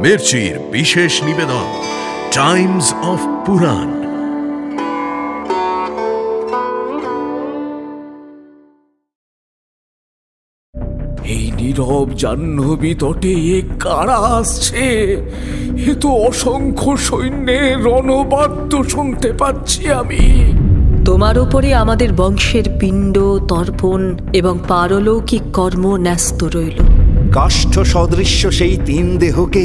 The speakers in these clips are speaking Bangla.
মির্চির বিশেষ নিবেদন টাইমস অফ পুরাণ। এই নীরব জাহ্নবী তটে কারা আসছে? এ তো অসংখ্য সৈন্যের রণবাদ্য শুনতে পাচ্ছি আমি। তোমার উপরে আমাদের বংশের পিণ্ড, তর্পণ এবং পারলৌকিক কর্ম ন্যস্ত রইল। কাষ্ঠ সদৃশ্য সেই 3 দেহকে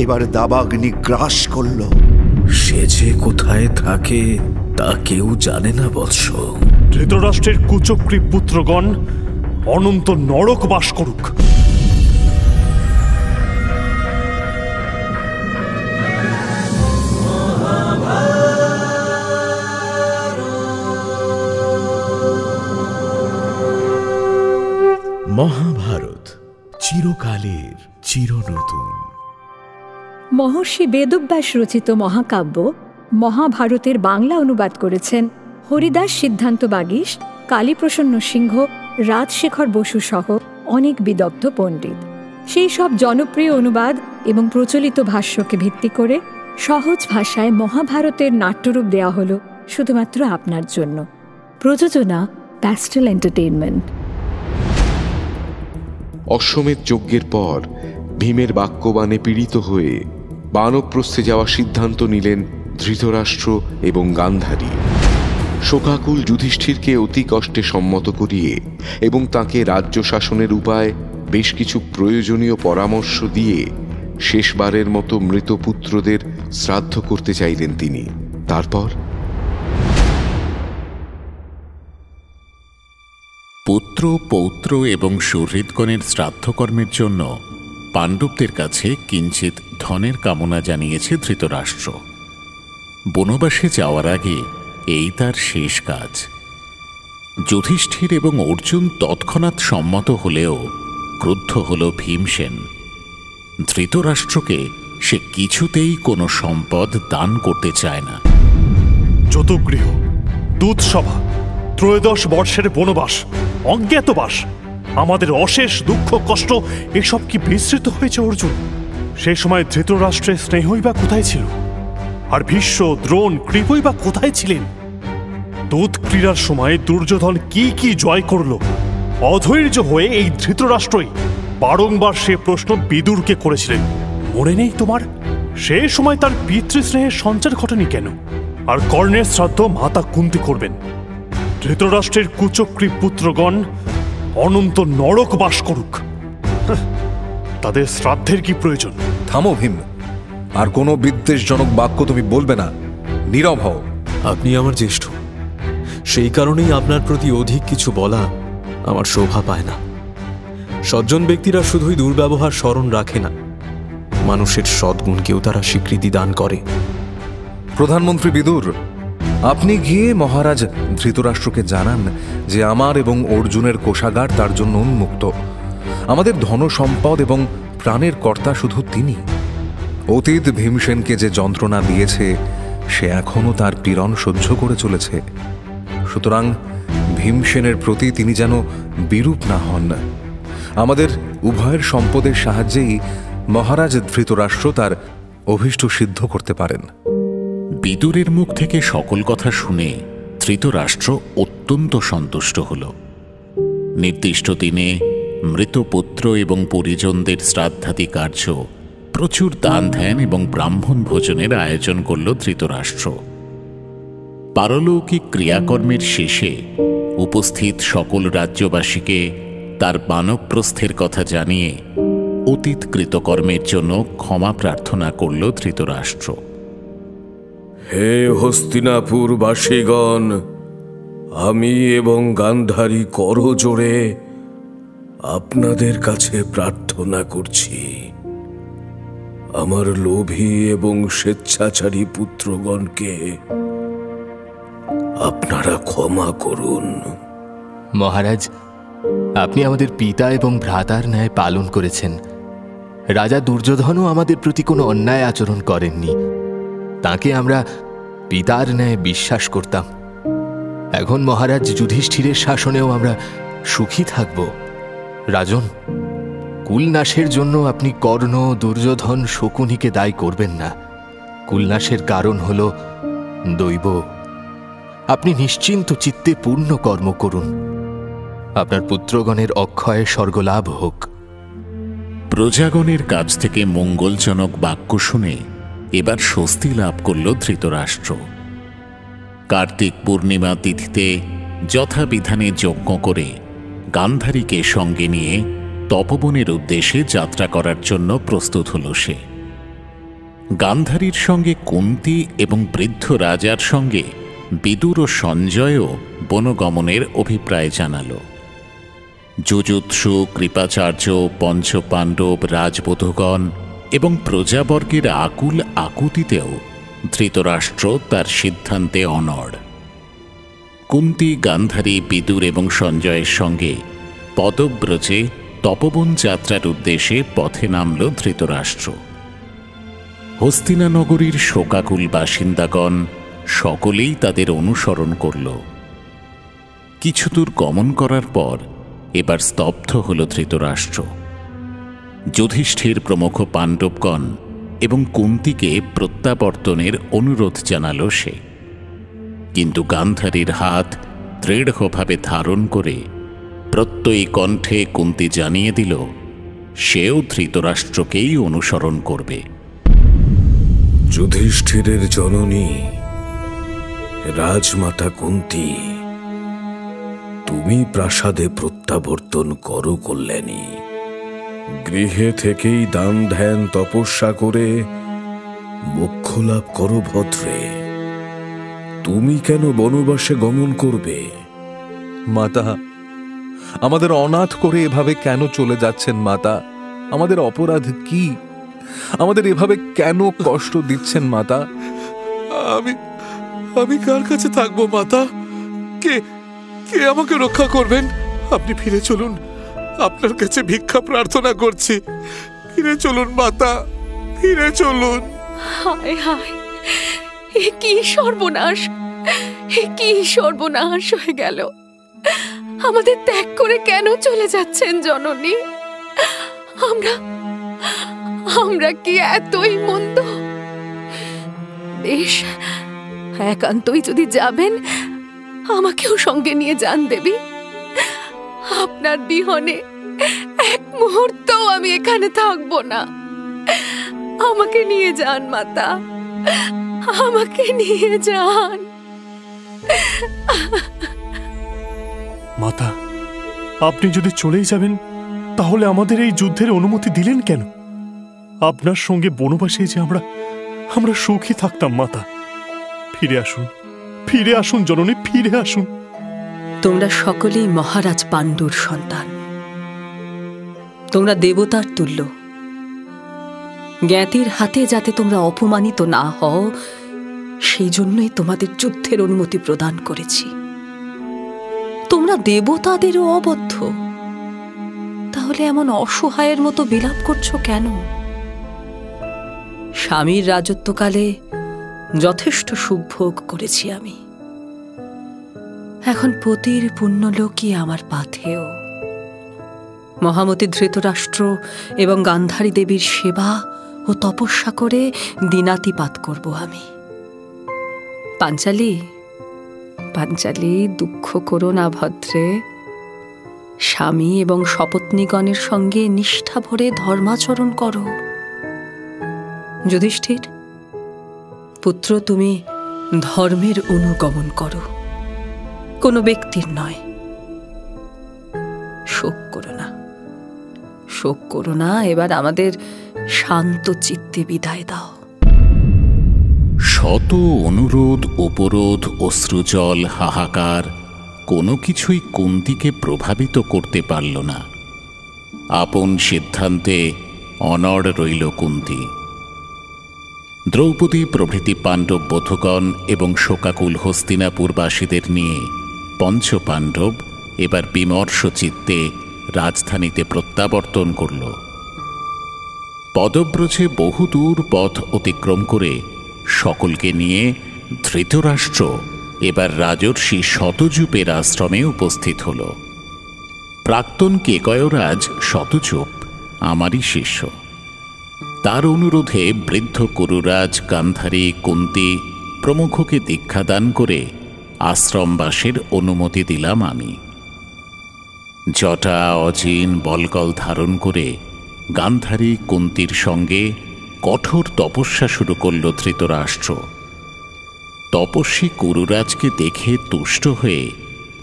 এবার দাবাগ্নি গ্রাস করল। সে যে কোথায় থাকে তা কেউ জানে না বৎস। ধৃতরাষ্ট্রের কুচক্রী পুত্রগণ অনন্ত নরক বাস করুক। মহাভারত চিরকালের চিরনতুন। মহর্ষি বেদব্যাস রচিত মহাকাব্য মহাভারতের বাংলা অনুবাদ করেছেন হরিদাস সিদ্ধান্ত বাগীশ, কালীপ্রসন্ন সিংহ, রাজশেখর বসু সহ অনেক বিদগ্ধ পণ্ডিত। সেই সব জনপ্রিয় অনুবাদ এবং প্রচলিত ভাষ্যকে ভিত্তি করে সহজ ভাষায় মহাভারতের নাট্যরূপ দেওয়া হল শুধুমাত্র আপনার জন্য। প্রযোজনা প্যাস্টেল এন্টারটেইনমেন্ট। অশ্বমেধ যজ্ঞের পর ভীমের বাক্যবাণে পীড়িত হয়ে বানপ্রস্থে যাওয়ার সিদ্ধান্ত নিলেন ধৃতরাষ্ট্র এবং গান্ধারী। শোকাকুল যুধিষ্ঠিরকে অতি কষ্টে সম্মত করিয়ে এবং তাকে রাজ্য শাসনের উপায় বেশ কিছু প্রয়োজনীয় পরামর্শ দিয়ে শেষবারের মতো মৃত পুত্রদের শ্রাদ্ধ করতে চাইলেন তিনি। তারপর পুত্র, পৌত্র এবং সুহৃদগণের শ্রাদ্ধকর্মের জন্য পাণ্ডবদের কাছে কিঞ্চিত ধনের কামনা জানিয়েছে ধৃতরাষ্ট্র। বনবাসে যাওয়ার আগে এই তার শেষ কাজ। যুধিষ্ঠির এবং অর্জুন তৎক্ষণাৎ সম্মত হলেও ক্রুদ্ধ হল ভীমসেন। ধৃতরাষ্ট্রকে সে কিছুতেই কোনো সম্পদ দান করতে চায় না। যতগৃহ, দুধসভা, 13 বর্ষের বনবাস, অজ্ঞাতবাস, আমাদের অশেষ দুঃখ কষ্ট এসব কি বিস্তৃত হয়েছে অর্জুন? সে সময় ধৃতরাষ্ট্রের স্নেহই বা কোথায় ছিল? আর ভীষ্ম, দ্রোণ, কৃপই বা কোথায় ছিলেন? দুধ ক্রীড়ার সময় দুর্যোধন কি কি জয় করল? অধৈর্য হয়ে এই ধৃতরাষ্ট্রই বারংবার সে প্রশ্ন বিদুরকে করেছিলেন। মনে নেই তোমার? সে সময় তার পিতৃস্নেহের সঞ্চার ঘটেনি কেন? আর কর্ণের শ্রাদ্ধ মাতা কুন্তি করবেন। ধৃতরাষ্ট্রের কুচক্রী পুত্রগণ অনন্ত নরক বাস করুক। তাদের শ্রাদ্ধের কি প্রয়োজন? থামো ভীম, আর কোনো বিদ্বেষজনক বাক্য তুমি বলবে না। নীরব হও। আপনি আমার জ্যেষ্ঠ, সেই কারণেই আপনার প্রতি অধিক কিছু বলা আমার শোভা পায় না। সজ্জন ব্যক্তিরা শুধুই দুর্ব্যবহার স্মরণ রাখে না, মানুষের সদ্গুণকেও তারা স্বীকৃতি দান করে। প্রধানমন্ত্রী বিদুর, আপনি গিয়ে মহারাজ ধৃতরাষ্ট্রকে জানান যে আমার এবং অর্জুনের কোষাগার তার জন্য উন্মুক্ত। আমাদের ধন সম্পদ এবং প্রাণের কর্তা শুধু তিনি। অতীত ভীমসেনকে যে যন্ত্রণা দিয়েছে সে এখনও তার পীড়ন সহ্য করে চলেছে। সুতরাং ভীমসেনের প্রতি তিনি যেন বিরূপ না হন। আমাদের উভয়ের সম্পদের সাহায্যেই মহারাজ ধৃতরাষ্ট্র তার অভীষ্ট সিদ্ধ করতে পারেন। বিদুরের মুখ থেকে সকল কথা শুনে ধৃতরাষ্ট্র অত্যন্ত সন্তুষ্ট হল। নির্দিষ্ট দিনে মৃত পুত্র এবং পরিজনদের শ্রাদ্ধাদি কার্য, প্রচুর দান ধ্যান এবং ব্রাহ্মণ ভোজনের আয়োজন করল ধৃতরাষ্ট্র। পারলৌকিক ক্রিয়াকর্মের শেষে উপস্থিত সকল রাজ্যবাসীকে তার বানপ্রস্থের কথা জানিয়ে অতীত কৃতকর্মের জন্য ক্ষমা প্রার্থনা করল ধৃতরাষ্ট্র। হে হস্তিনাপুরবাসীগণ, আমি এবং গান্ধারী করজোড়ে আপনাদের কাছে প্রার্থনা করছি। আমার লোভী এবং স্বেচ্ছাচারী পুত্রগণকে আপনারা ক্ষমা করুন। মহারাজ, আপনি আমাদের পিতা এবং ভ্রাতার ন্যায় পালন করেছেন। রাজা দুর্যোধনও আমাদের প্রতি কোনো অন্যায় আচরণ করেননি। তাকে আমরা পিতার ন্যায় বিশ্বাস করতাম। এখন মহারাজ যুধিষ্ঠিরের শাসনেও আমরা সুখী থাকব। রাজন, কুলনাশের জন্য আপনি কর্ণ, দুর্যোধন, শকুনিকে দায়ী করবেন না। কুলনাশের কারণ হল দৈব। আপনি নিশ্চিন্ত চিত্তে পূর্ণ কর্ম করুন। আপনার পুত্রগণের অক্ষয় স্বর্গলাভ হোক। প্রজাগণের কাছ থেকে মঙ্গলজনক বাক্য শুনে এবার স্বস্তি লাভ করল ধৃতরাষ্ট্র। কার্তিক পূর্ণিমা তিথিতে যথাবিধানে যজ্ঞ করে গান্ধারীকে সঙ্গে নিয়ে তপবনের উদ্দেশ্যে যাত্রা করার জন্য প্রস্তুত হল সে। গান্ধারীর সঙ্গে কুন্তী এবং বৃদ্ধ রাজার সঙ্গে বিদুর ও সঞ্জয়ও বনগমনের অভিপ্রায় জানাল। যুযুৎসু, কৃপাচার্য, পঞ্চপাণ্ডব, রাজবধূগণ এবং প্রজাবর্গের আকুল আকুতিতেও ধৃতরাষ্ট্র তার সিদ্ধান্তে অনড়। কুন্তী, গান্ধারী, বিদুর এবং সঞ্জয়ের সঙ্গে পদব্রজে তপবন যাত্রার উদ্দেশ্যে পথে নামল ধৃতরাষ্ট্র। হস্তিনানগরীর শোকাকুল বাসিন্দাগণ সকলেই তাদের অনুসরণ করল। কিছুদূর গমন করার পর এবার স্তব্ধ হল ধৃতরাষ্ট্র। যুধিষ্ঠির প্রমুখ পাণ্ডবগণ এবং কুন্তীকে প্রত্যাবর্তনের অনুরোধ জানাল সে। কিন্তু গান্ধারীর হাত দৃঢ়ভাবে ধারণ করে প্রত্যয়ী কণ্ঠে কুন্তী জানিয়ে দিল সেও ধৃতরাষ্ট্রকেই অনুসরণ করবে। যুধিষ্ঠিরের জননী রাজমাতা কুন্তী, তুমি প্রাসাদে প্রত্যাবর্তন করো কল্যাণী। গৃহে থেকেই দান ধ্যান তপস্যা করে মোক্ষ লাভ করো ভদ্রে। তুমি কেন বনবাসে গমন করবে? মাতা, আমাদের অনাথ করে এভাবে কেন চলে যাচ্ছেন মাতা? আমাদের অপরাধ কি? আমাদের এভাবে কেন কষ্ট দিচ্ছেন মাতা? আমি কার কাছে থাকবো মাতা? কে আমাকে রক্ষা করবেন? আপনি ফিরে চলুন, আপনার কাছে ভিক্ষা প্রার্থনা করছি। ফিরে চলুন মাতা, ফিরে চলুন। হায় হায়, এ কি সর্বনাশ! এ কি সর্বনাশ হয়ে গেল! আমাদের ত্যাগ করে কেন চলে যাচ্ছেন জননী? আমরা কি এতই মন্দ? বেশ, একান্তই যদি যাবেন আমাকেও সঙ্গে নিয়ে যান দেবী। আপনার বিহনে এক মুহূর্তও আমি এখানে থাকবো না। আমাকে নিয়ে যান মাতা, আমাকে নিয়ে যান। মাতা, আপনি যদি চলেই যাবেন তাহলে আমাদের এই যুদ্ধের অনুমতি দিলেন কেন? আপনার সঙ্গে বনবাসে যে আমরা সুখী থাকতাম মাতা। ফিরে আসুন, ফিরে আসুন জননী, ফিরে আসুন। তোমরা সকলেই মহারাজ পাণ্ডুর সন্তান। তোমরা দেবতার তুল্য। জ্ঞাতির হাতে যাতে তোমরা অপমানিত না হও সেই জন্যই তোমাদের যুদ্ধের অনুমতি প্রদান করেছি। তোমরা দেবতাদেরও অবদ্ধ, তাহলে এমন অসহায়ের মতো বিলাপ করছো কেন? স্বামীর রাজত্বকালে যথেষ্ট সুখ ভোগ করেছি আমি। এখন পতির পুণ্যলোকই আমার পাথেয়। মহামতি ধৃতরাষ্ট্র এবং গান্ধারী দেবীর সেবা ও তপস্যা করে দিনাতিপাত করব আমি। পাঞ্চালী, দুঃখ করো না ভদ্রে। স্বামী এবং সপত্নীগণের সঙ্গে নিষ্ঠা ভরে ধর্মাচরণ করো। যুধিষ্ঠির পুত্র, তুমি ধর্মের অনুগমন করো, কোনো ব্যক্তির নয়। শোক করো না, এবার আমাদের শান্ত চিত্তে বিদায় দাও। শত অনুরোধ, উপরোধ, অশ্রুজল, হাহাকার কোনো কিছুই কুন্তীকে প্রভাবিত করতে পারল না। আপন সিদ্ধান্তে অনড় রইল কুন্তী। দ্রৌপদী প্রভৃতি পাণ্ডব বধূগণ এবং শোকাকুল হস্তিনাপুরবাসীদের নিয়ে পঞ্চপাণ্ডব এবার বিমর্ষ চিত্তে রাজধানীতে প্রত্যাবর্তন করল। পদব্রজে বহুদূর পথ অতিক্রম করে সকলকে নিয়ে ধৃতরাষ্ট্র এবার রাজর্ষি শতযূপের আশ্রমে উপস্থিত হল। প্রাক্তন কেকয়রাজ শতযূপ আমারই শিষ্য। তার অনুরোধে বৃদ্ধ কুরুরাজ, গান্ধারী, কুন্তী প্রমুখকে দীক্ষাদান করে আশ্রমবাসের অনুমতি দিলাম আমি। জটা, অজিন, বলকল ধারণ করে গান্ধারী, কুন্তীর সঙ্গে কঠোর তপস্যা শুরু করল ধৃতরাষ্ট্র। তপস্বী কুরুরাজকে দেখে তুষ্ট হয়ে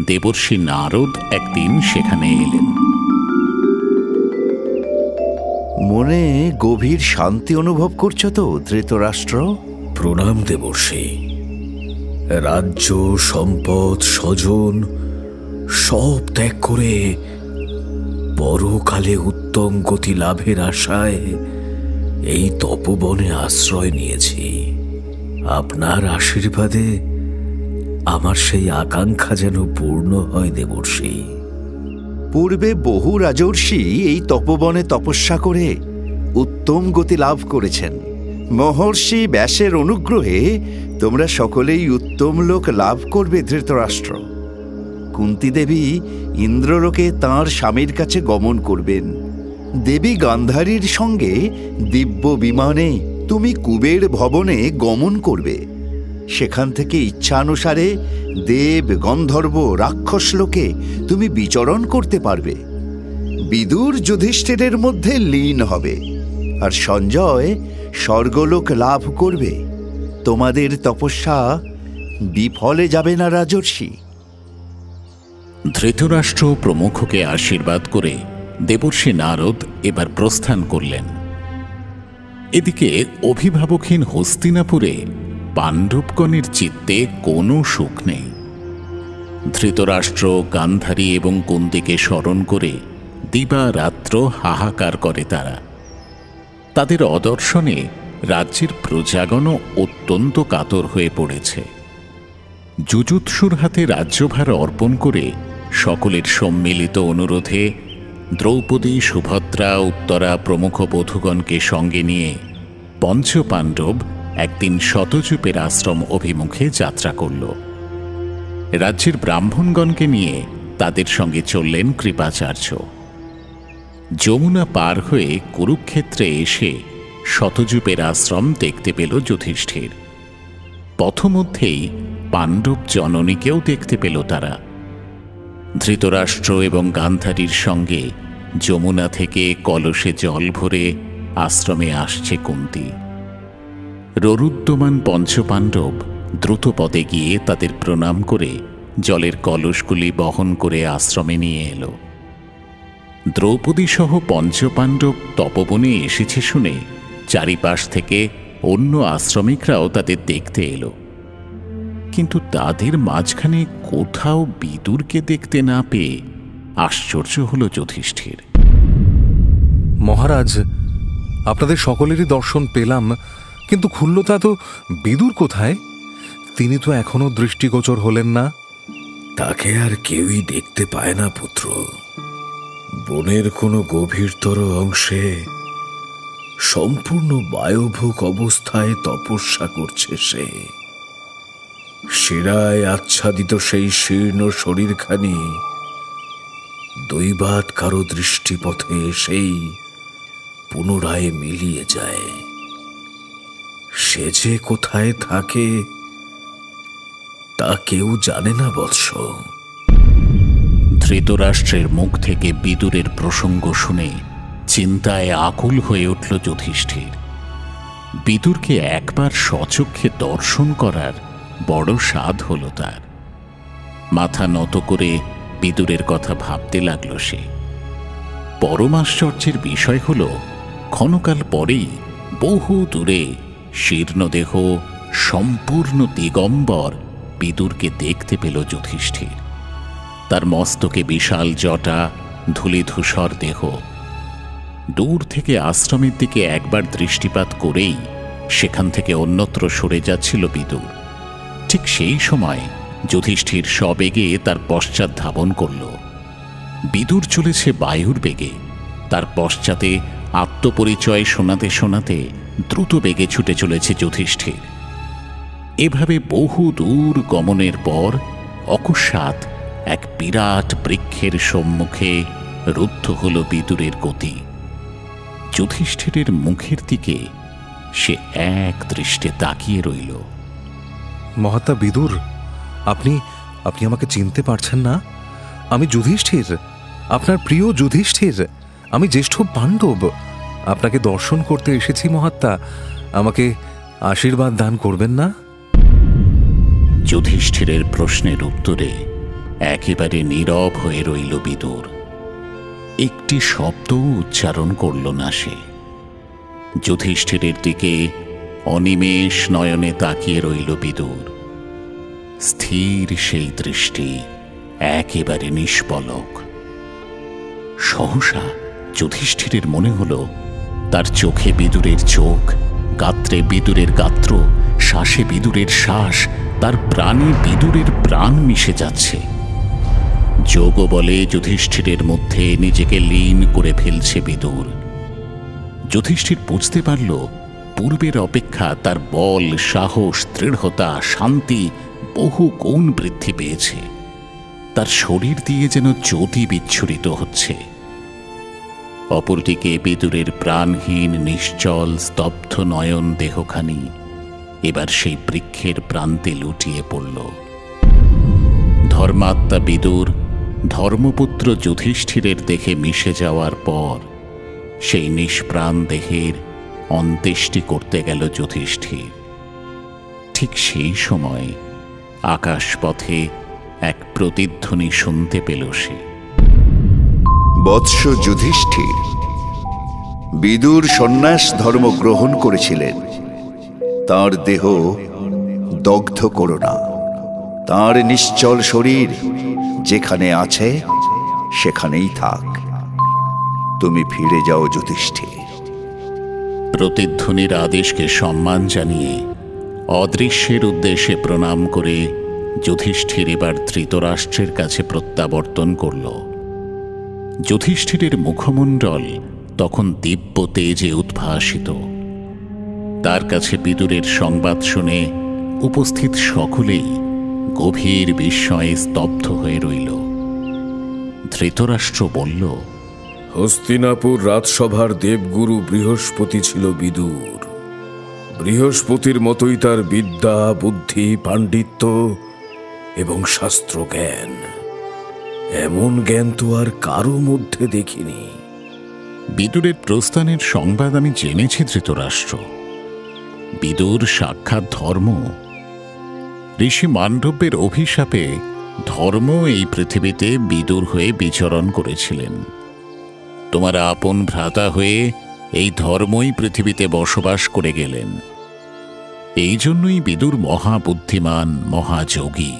দেবর্ষি নারদ একদিন সেখানে এলেন। মনে গভীর শান্তি অনুভব করছো তো ধৃতরাষ্ট্র? প্রণাম দেবর্ষি। রাজ্য, সম্পদ, স্বজন সব ত্যাগ করে পরকালে উত্তম গতি লাভের আশায় এই তপবনে আশ্রয় নিয়েছি। আপনার আশীর্বাদে আমার সেই আকাঙ্ক্ষা যেন পূর্ণ হয় দেবর্ষি। পূর্বে বহু রাজর্ষি এই তপবনে তপস্যা করে উত্তম গতি লাভ করেছেন। মহর্ষি ব্যাসের অনুগ্রহে তোমরা সকলেই উত্তম লোক লাভ করবে ধৃতরাষ্ট্র। কুন্তী দেবী ইন্দ্রলোকে তাঁর স্বামীর কাছে গমন করবেন। দেবী গান্ধারীর সঙ্গে দিব্য বিমানে তুমি কুবের ভবনে গমন করবে। সেখান থেকে ইচ্ছানুসারে দেব, গন্ধর্ব, রাক্ষস লোকে তুমি বিচরণ করতে পারবে। বিদুর যুধিষ্ঠিরের মধ্যে লীন হবে, আর সঞ্জয় স্বর্গলোক লাভ করবে। তোমাদের তপস্যা বিফলে যাবে না রাজর্ষি। ধৃতরাষ্ট্র প্রমুখকে আশীর্বাদ করে দেবর্ষি নারদ এবার প্রস্থান করলেন। এদিকে অভিভাবকহীন হস্তিনাপুরে পাণ্ডবগণের চিত্তে কোনো সুখ নেই। ধৃতরাষ্ট্র, গান্ধারী এবং কুন্তীকে স্মরণ করে দিবারাত্র হাহাকার করে তারা। তাদের অদর্শনে রাজ্যের প্রজাগণও অত্যন্ত কাতর হয়ে পড়েছে। যুযুৎসুর হাতে রাজ্যভার অর্পণ করে সকলের সম্মিলিত অনুরোধে দ্রৌপদী, সুভদ্রা, উত্তরা প্রমুখ বধূগণকে সঙ্গে নিয়ে পঞ্চপাণ্ডব একদিন শতযূপের আশ্রম অভিমুখে যাত্রা করল। রাজ্যের ব্রাহ্মণগণকে নিয়ে তাদের সঙ্গে চললেন কৃপাচার্য। যমুনা পার হয়ে কুরুক্ষেত্রে এসে শতযূপের আশ্রম দেখতে পেল যুধিষ্ঠির। পথমধ্যেই পাণ্ডব জননীকেও দেখতে পেল তারা। ধৃতরাষ্ট্র এবং গান্ধারীর সঙ্গে যমুনা থেকে কলসে জল ভরে আশ্রমে আসছে কুন্তী। ররুদ্যমান পঞ্চপাণ্ডব দ্রুতপদে গিয়ে তাদের প্রণাম করে জলের কলসগুলি বহন করে আশ্রমে নিয়ে এলো। দ্রৌপদী সহ পঞ্চপাণ্ডব তপবনে এসেছে শুনে চারিপাশ থেকে অন্য আশ্রমিকরাও তাদের দেখতে এলো, কিন্তু তাদের মাঝখানে কোথাও বিদুরকে দেখতে না পেয়ে আশ্চর্য হল যুধিষ্ঠির। মহারাজ, আপনাদের সকলেরই দর্শন পেলাম, কিন্তু ক্ষুল্লতা তো বিদুর কোথায়? তিনি তো এখনো দৃষ্টিগোচর হলেন না। তাকে আর কেউই দেখতে পায় না পুত্র। বনের কোনো গভীরতর অংশে সম্পূর্ণ বায়ুভোগ অবস্থায় তপস্যা করছে সে। শিরায় আচ্ছাদিত সেই শীর্ণ শরীরখানি দৈবাত কারো দৃষ্টিপথে এসেই পুনরায় মিলিয়ে যায়। সে যে কোথায় থাকে তা কেউ জানে না বৎস। ধৃতরাষ্ট্রের মুখ থেকে বিদুরের প্রসঙ্গ শুনে চিন্তায় আকুল হয়ে উঠল যুধিষ্ঠির। বিদুরকে একবার স্বচক্ষে দর্শন করার বড় স্বাদ হল তার। মাথা নত করে বিদুরের কথা ভাবতে লাগল সে। পরমাশ্চর্যের বিষয় হল, ক্ষণকাল পরেই বহু দূরে শীর্ণদেহ সম্পূর্ণ দিগম্বর বিদুরকে দেখতে পেল যুধিষ্ঠির। তার মস্তকে বিশাল জটা, ধূলিধূসর দেহ। দূর থেকে আশ্রমের দিকে একবার দৃষ্টিপাত করেই সেখান থেকে অন্যত্র সরে যাচ্ছিল বিদুর। ঠিক সেই সময় যুধিষ্ঠির সবেগে তার পশ্চাৎ ধাবন করল। বিদুর চলেছে বায়ুর বেগে, তার পশ্চাতে আত্মপরিচয় শোনাতে শোনাতে দ্রুত বেগে ছুটে চলেছে যুধিষ্ঠির। এভাবে বহু দূর গমনের পর অকস্মাৎ এক বিরাট বৃক্ষের সম্মুখে রুদ্ধ হল বিদুরের গতি। যুধিষ্ঠিরের মুখের দিকে সে এক দৃষ্টে তাকিয়ে রইল। মহাত্মা বিদুর, আপনি আপনি আমাকে চিনতে পারছেন না? আমি যুধিষ্ঠির, আপনার প্রিয় যুধিষ্ঠির। আমি জ্যেষ্ঠ পাণ্ডব। আপনাকে দর্শন করতে এসেছি মহাত্মা। আমাকে আশীর্বাদ দান করবেন না? যুধিষ্ঠিরের প্রশ্নের উত্তরে একেবারে নীরব হয়ে রইল বিদুর। একটি শব্দও উচ্চারণ করল না সে। যুধিষ্ঠিরের দিকে অনিমেষ নয়নে তাকিয়ে রইল বিদুর। স্থির সেই দৃষ্টি, একেবারে নিষ্পলক। সহসা যুধিষ্ঠিরের মনে হল তার চোখে বিদুরের চোখ, গাত্রে বিদুরের গাত্র, শ্বাসে বিদুরের শ্বাস, তার প্রাণে বিদুরের প্রাণ মিশে যাচ্ছে। যোগ বলে যুধিষ্ঠিরের মধ্যে নিজেকে লীন করে ফেলছে বিদুর। যুধিষ্ঠির বুঝতে পারল পূর্বের অপেক্ষা তার বল, সাহস, দৃঢ়তা, শান্তি বহু গুণ বৃদ্ধি পেয়েছে। তার শরীর দিয়ে যেন জ্যোতি বিচ্ছুরিত হচ্ছে। অপরদিকে বিদুরের প্রাণহীন, নিশ্চল, স্তব্ধ নয়ন দেহখানি এবার সেই বৃক্ষের প্রান্তে লুটিয়ে পড়ল। ধর্মাত্মা বিদুর ধর্মপুত্র যুধিষ্ঠিরের দেখে মিশে যাওয়ার পর সেই নিষ্প্রাণ দেহের অন্ত্যেষ্টি করতে গেল যুধিষ্ঠির। ঠিক সেই সময় আকাশপথে এক প্রতিধ্বনি শুনতে পেল সে। বৎস যুধিষ্ঠির, বিদুর সন্ন্যাস ধর্ম গ্রহণ করেছিলেন। তার দেহ দগ্ধ করো না। তার নিশ্চল শরীর যেখানে আছে সেখানেই থাক। তুমি ফিরে যাও যুধিষ্ঠির। প্রতিধ্বনির আদেশকে সম্মান জানিয়ে অদৃশ্যের উদ্দেশ্যে প্রণাম করে যুধিষ্ঠির এবার ধৃতরাষ্ট্রের কাছে প্রত্যাবর্তন করল। যুধিষ্ঠিরের মুখমণ্ডল তখন দিব্য তেজে উদ্ভাসিত। তার কাছে বিদুরের সংবাদ শুনে উপস্থিত সকলেই গভীর বিস্ময়ে স্তব্ধ হয়ে রইল। ধৃতরাষ্ট্র বলল, হস্তিনাপুর রাজসভার দেবগুরু বৃহস্পতি ছিল বিদুর। বৃহস্পতির মতোই তার বিদ্যা, বুদ্ধি, পাণ্ডিত্য এবং শাস্ত্র জ্ঞান। এমন জ্ঞান তো আর কারো মধ্যে দেখিনি। বিদুরের প্রস্থানের সংবাদ আমি জেনেছি ধৃতরাষ্ট্র। বিদুর সাক্ষাৎ ধর্ম। ঋষি মান্ডব্যের অভিশাপে ধর্ম এই পৃথিবীতে বিদুর হয়ে বিচরণ করেছিলেন। তোমার আপন ভ্রাতা হয়ে এই ধর্মই পৃথিবীতে বসবাস করে গেলেন। এই জন্যই বিদুর মহাবুদ্ধিমান, মহাযোগী।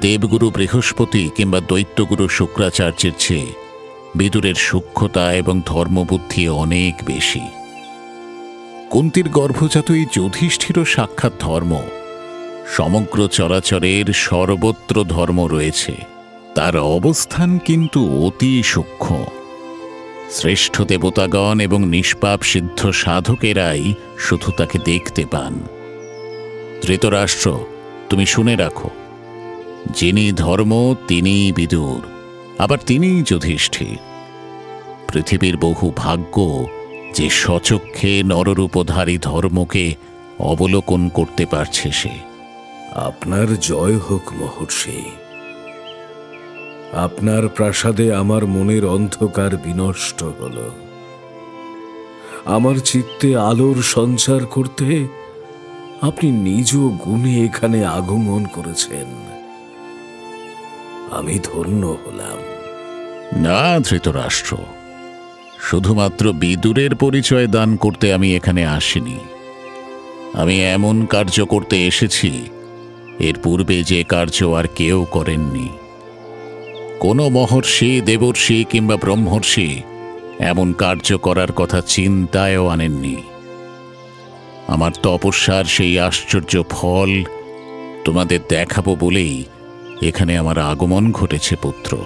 দেবগুরু বৃহস্পতি কিংবা দৈত্যগুরু শুক্রাচার্যের চেয়ে বিদুরের সূক্ষ্মতা এবং ধর্মবুদ্ধি অনেক বেশি। কুন্তির গর্ভজাত এই যুধিষ্ঠির সাক্ষাৎ ধর্ম। সমগ্র চরাচরের সর্বত্র ধর্ম রয়েছে, তার অবস্থান কিন্তু অতি সূক্ষ্ম। শ্রেষ্ঠ দেবতাগণ এবং নিষ্পাপ সিদ্ধ সাধকেরাই শুধু তাকে দেখতে পান। ধৃতরাষ্ট্র, তুমি শুনে রাখো, যিনি ধর্ম তিনিই বিদুর, আবার তিনিই যুধিষ্ঠির। পৃথিবীর বহু ভাগ্য যে স্বচক্ষে নররূপধারী ধর্মকে অবলোকন করতে পারছে সে। আপনার জয় হোক মহর্ষি। আপনার প্রাসাদে আমার মনের অন্ধকার বিনষ্ট হল। আমার চিত্তে আলোর সঞ্চার করতে আপনি নিজ গুণে এখানে আগমন করেছেন। আমি ধন্য হলাম। না ধৃতরাষ্ট্র, শুধুমাত্র বিদুরের পরিচয় দান করতে আমি এখানে আসিনি। আমি এমন কার্য করতে এসেছি এর পূর্বে যে কার্য আর কেউ করেননি। কোনো মহর্ষি, দেবর্ষি কিংবা ব্রহ্মর্ষি এমন কার্য করার কথা চিন্তায়ও আনেননি। আমার তপস্যার সেই আশ্চর্য ফল তোমাদের দেখাবো বলেই এখানে আমার আগমন ঘটেছে পুত্র।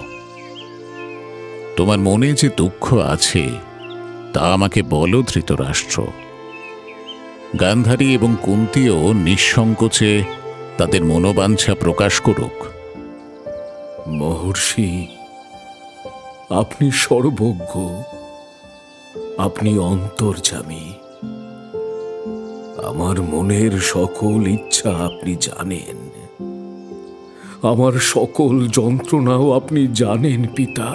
তোমার মনে যে দুঃখ আছে তা আমাকে বলো ধৃতরাষ্ট্র। গান্ধারী এবং কুন্তিও নিঃসংকোচে তাদের মনোবাঞ্ছা প্রকাশ করুক। মহর্ষি, আপনি সর্বজ্ঞ। আপনি অন্তর্যামী। আমার মনের সকল ইচ্ছা আপনি জানেন, আমার সকল যন্ত্রণাও আপনি জানেন পিতা।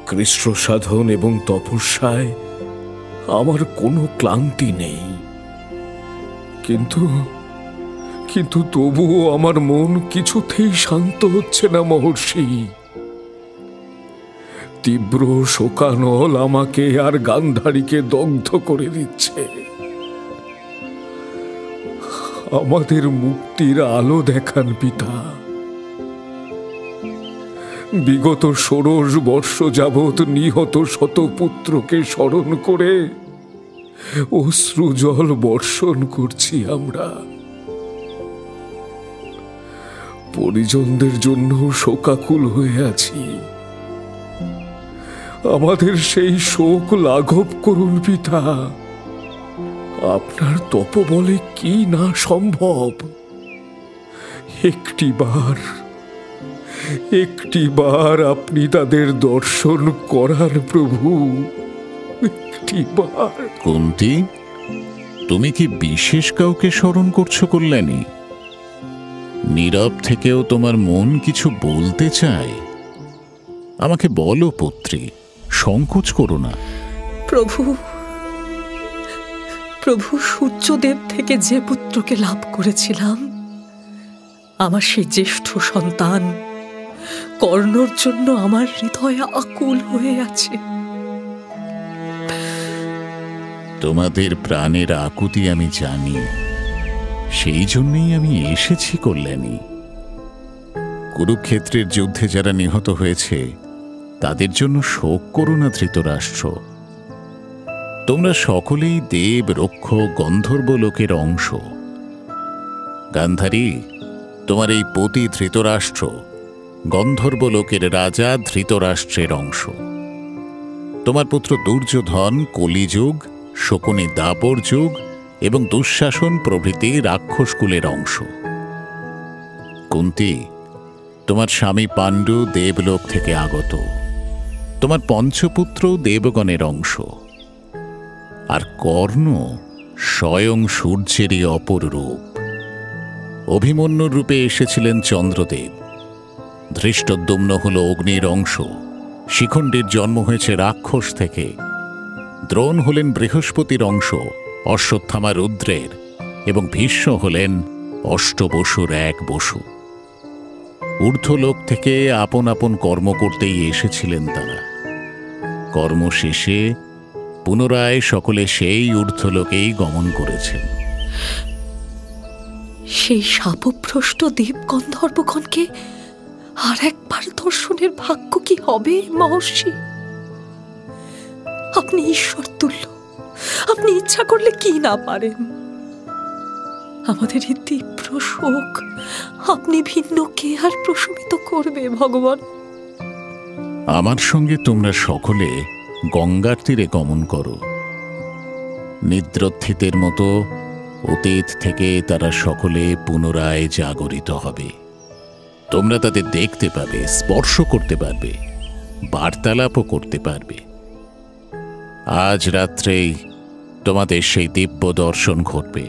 কৃষ্ণ সাধন এবং তপস্যায় আমার কোনো ক্লান্তি নেই, কিন্তু তবুও আমার মন কিছুতেই শান্ত হচ্ছে না মহর্ষি। তীব্র শোকানল আমাকে আর গান্ধারীকে দগ্ধ করে দিচ্ছে। আমাদের মুক্তির আলো দেখান পিতা। বিগত 16 বর্ষ যাবৎ নিহত শতপুত্রকে স্মরণ করে অশ্রুজল বর্ষণ করছি আমরা। পরিজনদের জন্য শোকাকুল হয়ে আছি। আমাদের সেই শোক লাঘব করুন পিতা। আপনার তপবলে কি না সম্ভব। একটিবার আপনি তাদের দর্শন করার প্রভু, একটিবার। কুন্তী, তুমি কি বিশেষ কাউকে স্মরণ করছো কল্যাণী? নীরব থেকেও তোমার মন কিছু বলতে চায়। আমাকে বলো পুত্রী, সংকোচ করো না। প্রভু সূর্যদেব থেকে যে পুত্রকে লাভ করেছিলাম, আমার সেই জ্যেষ্ঠ সন্তান কর্ণর জন্য আমার হৃদয় আকুল হয়ে আছে। তোমাদের প্রাণের আকুতি আমি জানি, সেই জন্যই আমি এসেছি কল্যাণী। কুরুক্ষেত্রের যুদ্ধে যারা নিহত হয়েছে তাদের জন্য শোক করো না ধৃতরাষ্ট্র। তোমরা সকলেই দেব, রক্ষ, গন্ধর্ব লোকের অংশ। গান্ধারী, তোমার এই পতি ধৃতরাষ্ট্র গন্ধর্ব লোকের রাজা ধৃতরাষ্ট্রের অংশ। তোমার পুত্র দুর্যোধন কলিযুগ, শকুনি দাপর যুগ এবং দুঃশাসন প্রভৃতি রাক্ষসকুলের অংশ। কুন্তী, তোমার স্বামী পাণ্ডু দেবলোক থেকে আগত। তোমার পঞ্চপুত্র দেবগণের অংশ। আর কর্ণ স্বয়ং সূর্যেরই অপর রূপ। অভিমন্যুর রূপে এসেছিলেন চন্দ্রদেব। ধৃষ্টদ্যুম্ন হল অগ্নির অংশ। শিখণ্ডীর জন্ম হয়েছে রাক্ষস থেকে। দ্রোণ হলেন বৃহস্পতির অংশ, অশ্বত্থামা রুদ্রের, এবং ভীষ্ম হলেন অষ্টবসুর এক বসু। ঊর্ধ্বলোক থেকে আপন আপন কর্ম করতেই এসেছিলেন তারা। কর্ম শেষে পুনরায় সকলে সেই ঊর্ধ্বলোকেই গমন করেছেন। সেই শাপভ্রষ্ট দেব গন্ধর্বগণকে আর একবার দর্শনের ভাগ্য কি হবে মহর্ষি? আপনি ঈশ্বর তুল্য, আপনি ইচ্ছা করলে কি না পারেন। আমাদের এই তীব্র শোক আপনি ভিন্ন কে আর প্রশমিত করবে ভগবান? আমার সঙ্গে তোমরা সকলে গঙ্গার তীরে গমন করো। নিদ্রোত্থিতের মতো অতীত থেকে তারা সকলে পুনরায় জাগরিত হবে। তোমরা তাদের দেখতে পাবে, স্পর্শ করতে পারবে, বার্তালাপও করতে পারবে। আজ রাত্রেই তোমাদের সেই দিব্য দর্শন ঘটবে।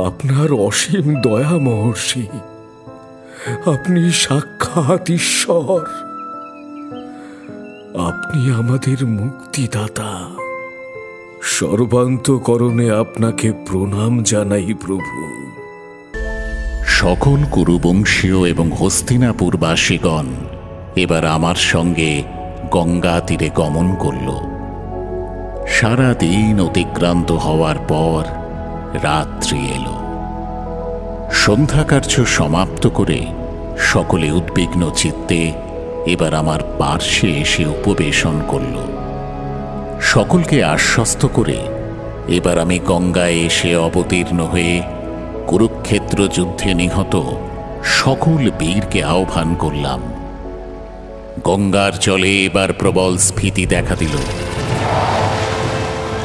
আপনার অসীম দয়া মহর্ষি, আপনি সাক্ষাৎ ঈশ্বর। আপনি আমাদের মুক্তিদাতা। সর্বান্তকরণে আপনাকে প্রণাম জানাই প্রভু। সকল কুরুবংশীয় এবং হস্তিনাপুরবাসীগণ এবার আমার সঙ্গে গঙ্গা তীরে গমন করল। সারা দিন অতিক্রান্ত হওয়ার পর রাত্রি এলো। সন্ধ্যাকার্য সমাপ্ত করে সকলে উদ্বিগ্ন চিত্তে এবার আমার পার্শ্বে এসে উপবেশন করল। সকলকে আশ্বস্ত করে এবার আমি গঙ্গায় এসে অবতীর্ণ হয়ে কুরুক্ষেত্র যুদ্ধে নিহত সকল বীরকে আহ্বান করলাম। গঙ্গার জলে এবার প্রবল স্ফীতি দেখা দিল।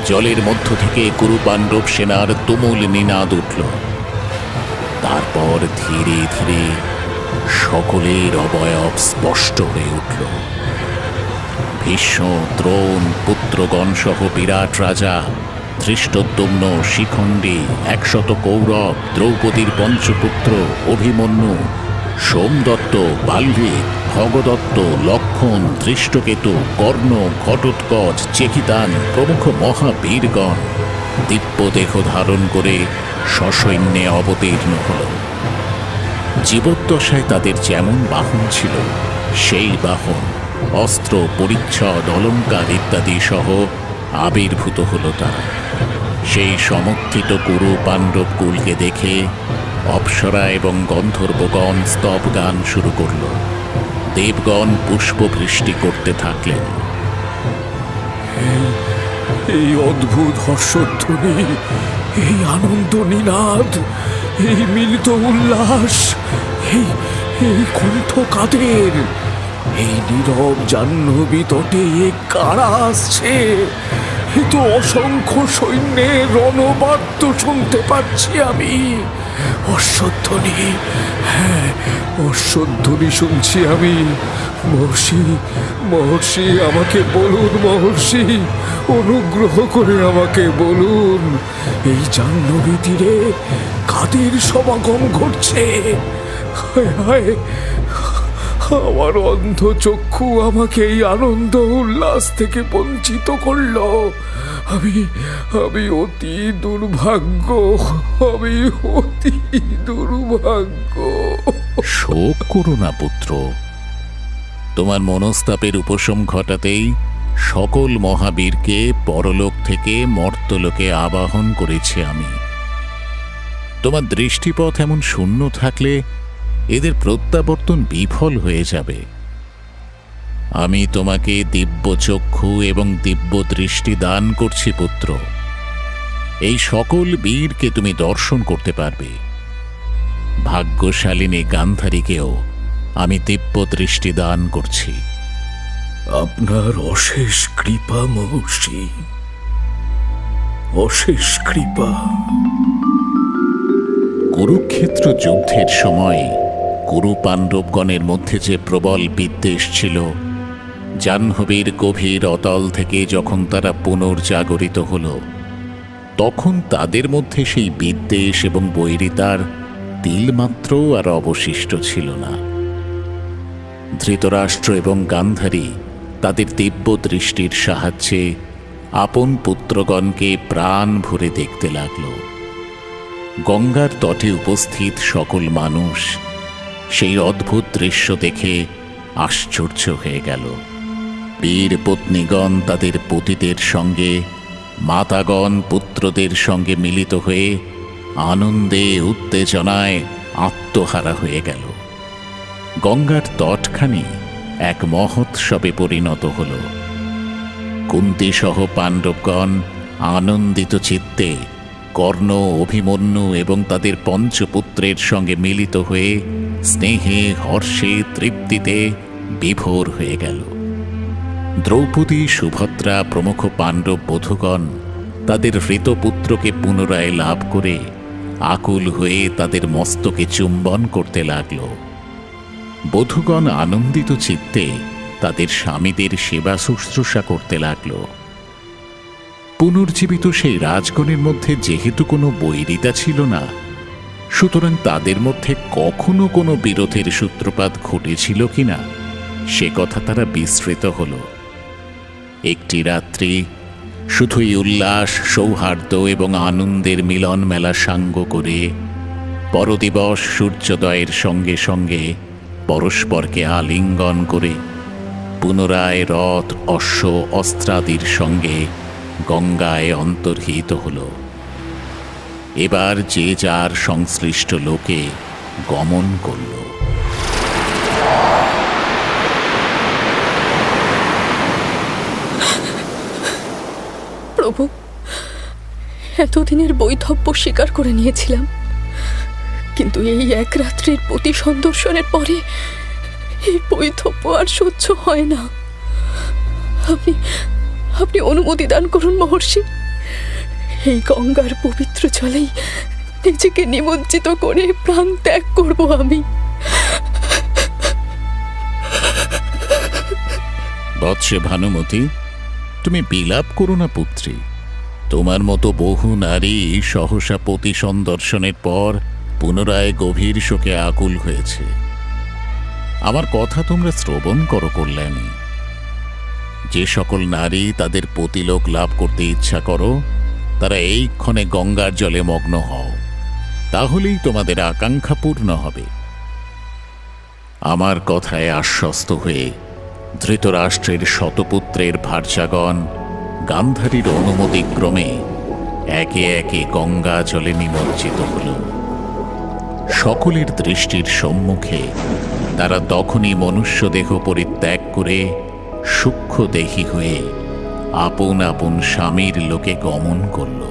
জলের মধ্য থেকে কুরু পাণ্ডব সেনার তুমুল নিনাদ উঠল। তারপর ধীরে ধীরে সকলের অবয়ব স্পষ্ট হয়ে উঠল। ভীষ্ম, দ্রোণ, পুত্রগণ সহ বিরাট রাজা, ধৃষ্টদ্যুম্ন, শিখণ্ডী, 100 কৌরব, দ্রৌপদীর পঞ্চপুত্র, অভিমন্যু, সোমদত্ত, বাল্মীক, ভগদত্ত, লক্ষণ, ধৃষ্টকেতু, কর্ণ, ঘটোৎকচ, চেকিতান প্রমুখ মহাবীরগণ দিব্যদেহ ধারণ করে সসৈন্যে অবতীর্ণ হল। জীবদ্দশায় তাদের যেমন বাহন ছিল সেই বাহন, অস্ত্র, পরিচ্ছদ, অলঙ্কার ইত্যাদি সহ আবির্ভূত হল তারা। সেই সমর্থিত কুরু পাণ্ডব কুলকে দেখে অপ্সরা এবং গন্ধর্বগণ স্তব গান শুরু করল। দেবগণ পুষ্পবৃষ্টি করতে থাকলেন। এই অদ্ভুত হর্ষধ্বনি, এই আনন্দ নিনাদ, এই মিলিত উল্লাস, এই কণ্ঠ কাদের? এই নীরব জাহ্নবী তটে কারা আসছে? এ তো অসংখ্য সৈন্যের রণবাদ্য শুনতে পাচ্ছি আমি। হর্ষধ্বনি, হ্যাঁ, হর্ষধ্বনি শুনছি আমি। মহর্ষি, মহর্ষি, আমাকে বলুন মহর্ষি, অনুগ্রহ করে আমাকে বলুন, এই জাহ্নবী তীরে কাদের সমাগম ঘটছে? হায় হায়, আমার অন্ধ চক্ষু আমাকে এই আনন্দ উল্লাস থেকে বঞ্চিত করল। আমি অতি দুর্ভাগ্য, আমি অতি দুর্ভাগ্য। শোক করো না পুত্র, তোমার মনস্তাপের উপশম ঘটাতেই সকল মহাবীরকে পরলোক থেকে মর্তলোকে আবাহন করেছি আমি। তোমার দৃষ্টিপথ এমন শূন্য থাকলে এদের প্রত্যাবর্তন বিফল হয়ে যাবে। আমি তোমাকে দিব্য চক্ষু এবং দিব্য দৃষ্টি দান করছি পুত্র। এই সকল বীরকে তুমি দর্শন করতে পারবে। ভাগ্যশালিনী গান্ধারীকেও আমি দিব্য দৃষ্টি দান করছি। আপনার অশেষ কৃপা মহর্ষি, অশেষ কৃপা। কুরুক্ষেত্র যুদ্ধের সময় কুরু পাণ্ডবগণের মধ্যে যে প্রবল বিদ্বেষ ছিল, জাহ্নবীর গভীর অতল থেকে যখন তারা পুনর্জাগরিত হল, তখন তাদের মধ্যে সেই বিদ্বেষ এবং বৈরিতার তিলমাত্র আর অবশিষ্ট ছিল না। ধৃতরাষ্ট্র এবং গান্ধারী তাদের দিব্য দৃষ্টির সাহায্যে আপন পুত্রগণকে প্রাণ ভরে দেখতে লাগল। গঙ্গার তটে উপস্থিত সকল মানুষ সেই অদ্ভুত দৃশ্য দেখে আশ্চর্য হয়ে গেল। বীর পত্নীগণ তাদের পতিদের সঙ্গে, মাতাগণ পুত্রদের সঙ্গে মিলিত হয়ে আনন্দে উত্তেজনায় আত্মহারা হয়ে গেল। গঙ্গার তটখানি এক মহোৎসবে পরিণত হল। কুন্তী সহ পাণ্ডবগণ আনন্দিত চিত্তে কর্ণ, অভিমন্যু এবং তাদের পঞ্চপুত্রের সঙ্গে মিলিত হয়ে স্নেহে, হর্ষে, তৃপ্তিতে বিভোর হয়ে গেল। দ্রৌপদী, সুভদ্রা প্রমুখ পাণ্ডব বধূগণ তাদের হৃতপুত্রকে পুনরায় লাভ করে আকুল হয়ে তাদের মস্তকে চুম্বন করতে লাগল। বধূগণ আনন্দিত চিত্তে তাদের স্বামীদের সেবা শুশ্রূষা করতে লাগল। পুনর্জীবিত সেই রাজগণের মধ্যে যেহেতু কোনো বৈরিতা ছিল না, সুতরাং তাদের মধ্যে কখনো কোনো বিরোধের সূত্রপাত ঘটেছিল কিনা সে কথা তারা বিস্মৃত হল। একটি রাত্রি শুধুই উল্লাস, সৌহার্দ্য এবং আনন্দের মিলন মেলা সাঙ্গ করে পরদিবস সূর্যোদয়ের সঙ্গে সঙ্গে পরস্পরকে আলিঙ্গন করে পুনরায় রথ, অশ্ব, অস্ত্রাদির সঙ্গে গঙ্গায় অন্তর্হিত হল। এবার যে যার সংশ্লিষ্ট লোকে গমন করল। প্রভু, এতদিনের বৈধব্য স্বীকার করে নিয়েছিলাম, কিন্তু এই এক রাত্রির পতি সন্দর্শনের পরে এই বৈধব্য আর সহ্য হয় না। আপনি অনুমতি দান করুন মহর্ষি। এই গঙ্গার পবিত্র জলেই নিজেকে নিমজ্জিত করে প্রাণ ত্যাগ করব আমি। বৎসে ভানুমতি, তুমি বিলাপ করো না পুত্রী। তোমার মতো বহু নারী সহসা পতি সন্দর্শনের পর পুনরায় গভীর শোকে আকুল হয়েছে। আমার কথা তোমরা শ্রবণ করো কল্যাণী। যে সকল নারী তাদের পতিলোক লাভ করতে ইচ্ছা করো, তারা এই ক্ষণে গঙ্গার জলে মগ্ন হও, তাহলেই তোমাদের আকাঙ্ক্ষা পূর্ণ হবে। আমার কথায় আশ্বস্ত হয়ে ধৃতরাষ্ট্রের শতপুত্রের ভার্যাগণ গান্ধারীর অনুমতিক্রমে একে একে গঙ্গা জলে নিমজ্জিত হল। সকলের দৃষ্টির সম্মুখে তারা তখনই মনুষ্যদেহ পরিত্যাগ করে সূক্ষ্মদেহী হয়ে আপন আপন স্বামীর লোকে গমন করল।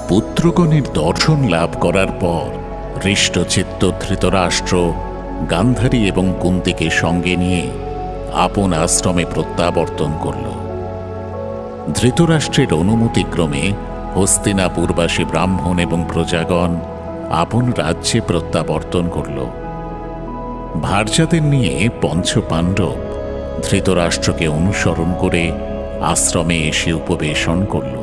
পুত্রগণের দর্শন লাভ করার পর হৃষ্টচিত্ত ধৃতরাষ্ট্র গান্ধারী এবং কুন্তীকে সঙ্গে নিয়ে আপন আশ্রমে প্রত্যাবর্তন করল। ধৃতরাষ্ট্রের অনুমতিক্রমে হস্তিনাপুরবাসী ব্রাহ্মণ এবং প্রজাগণ আপন রাজ্যে প্রত্যাবর্তন করল। ভার্যাদের নিয়ে পঞ্চপাণ্ডব ধৃতরাষ্ট্রকে অনুসরণ করে আশ্রমে এসে উপবেশন করল।